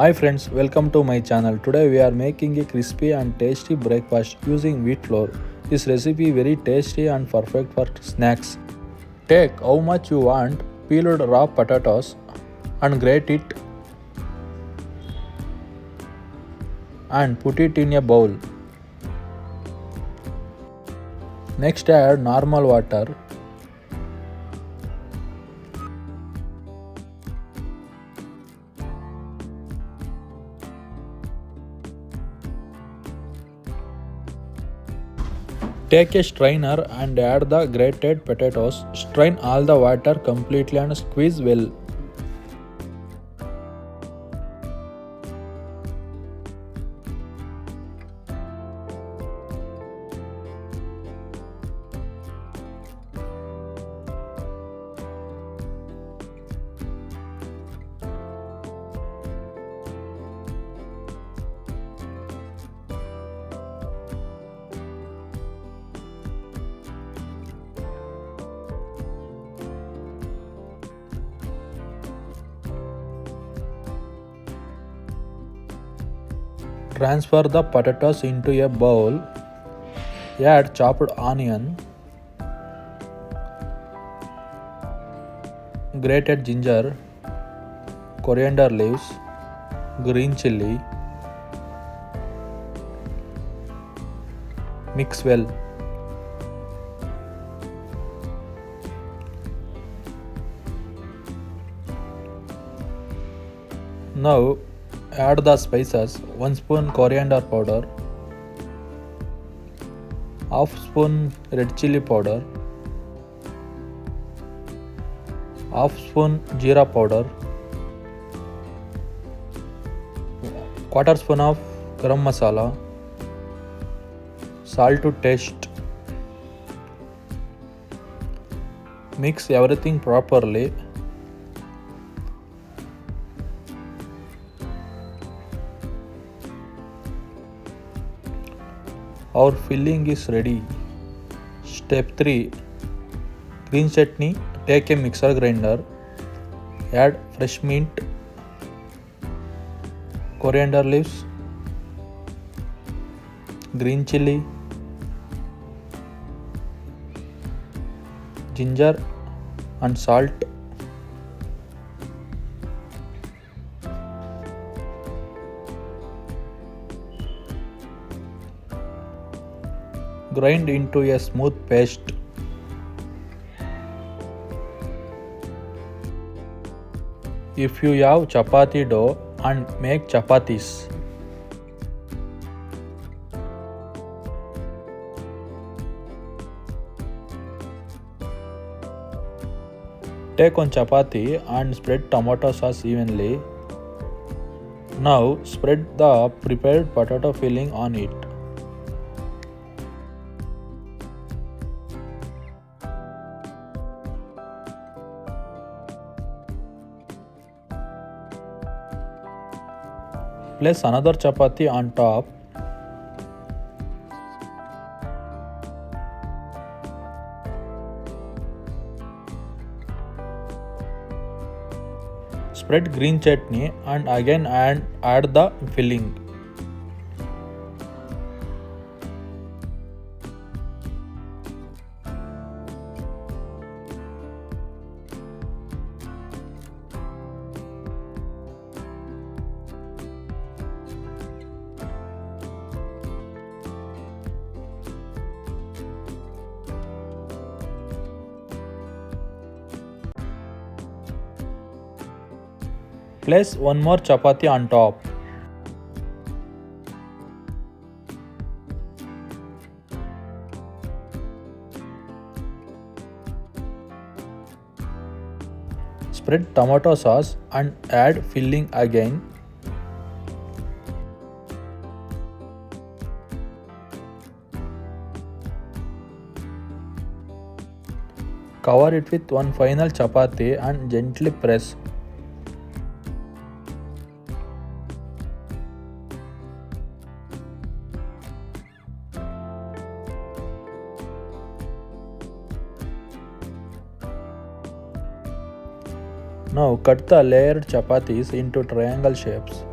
Hi friends, welcome to my channel. Today we are making a crispy and tasty breakfast using wheat flour. This recipe very tasty and perfect for snacks. Take how much you want peeled raw potatoes and grate it and put it in a bowl. Next add normal water. Take a strainer and add the grated potatoes. Strain all the water completely and squeeze well. Transfer the potatoes into a bowl. Add chopped onion, grated ginger, coriander leaves, green chilli. Mix well. Now add the spices: 1 spoon coriander powder, half spoon red chilli powder, half spoon jeera powder, quarter spoon of garam masala, salt to taste. Mix everything properly. Our filling is ready. Step 3. Green chutney. Take a mixer grinder. Add fresh mint, coriander leaves, green chilli, ginger and salt. Grind into a smooth paste. If you have chapathi dough, and make chapathis. Take one chapathi and spread tomato sauce evenly. Now spread the prepared potato filling on it. Place another chapathi on top. Spread green chutney and again add the filling. Place one more chapathi on top. Spread tomato sauce and add filling again. Cover it with one final chapathi and gently press. Now cut the layered chapatis into triangle shapes.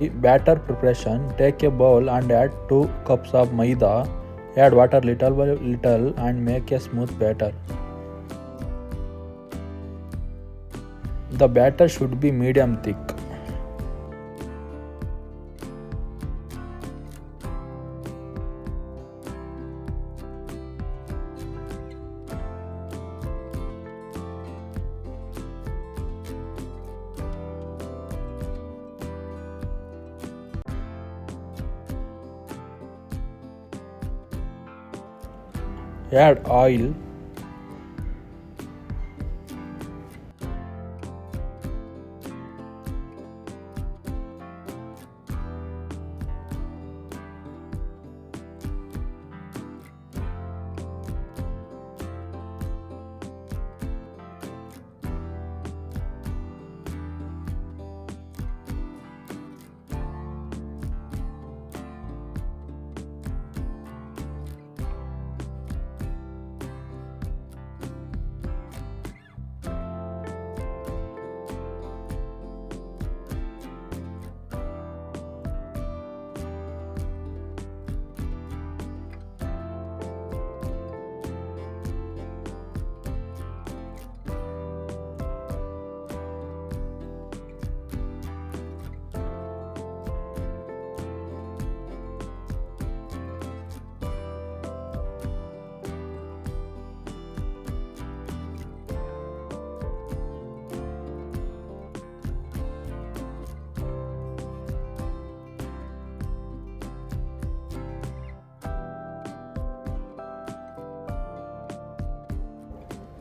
Batter preparation: take a bowl and add 2 cups of maida. Add water little by little and make a smooth batter. The batter should be medium thick. Add oil.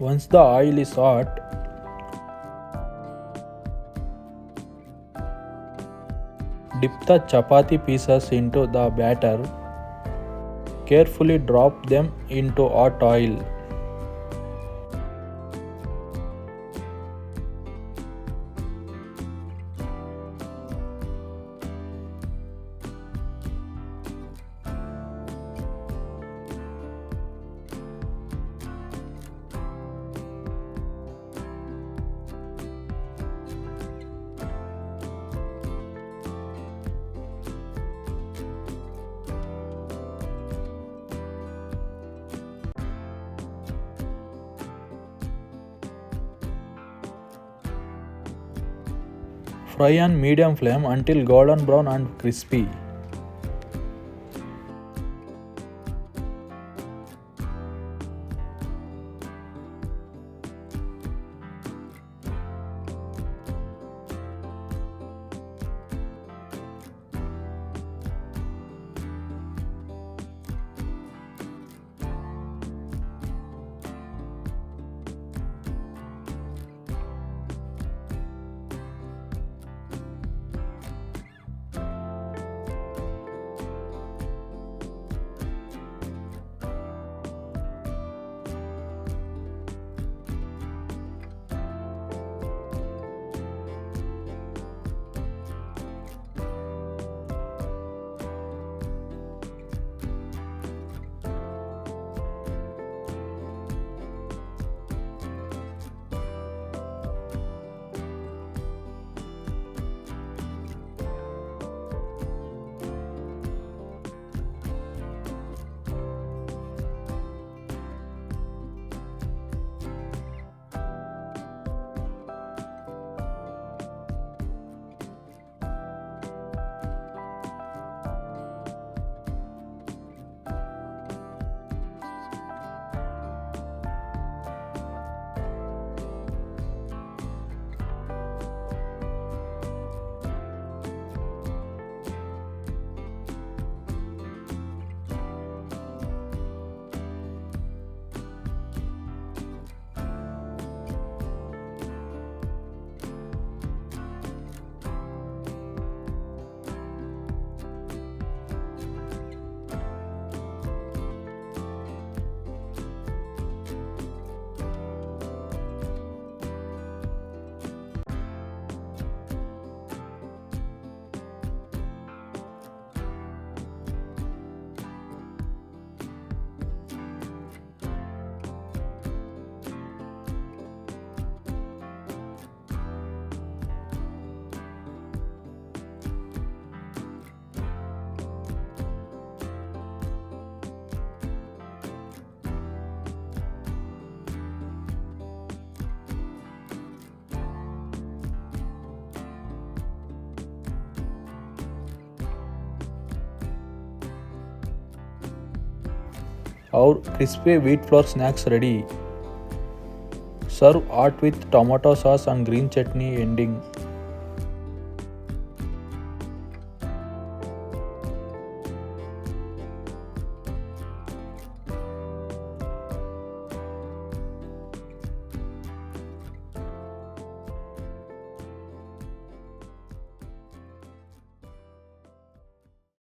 Once the oil is hot, dip the chapati pieces into the batter. Carefully drop them into hot oil. Fry on medium flame until golden brown and crispy. Our crispy wheat flour snacks ready. Serve hot with tomato sauce and green chutney ending.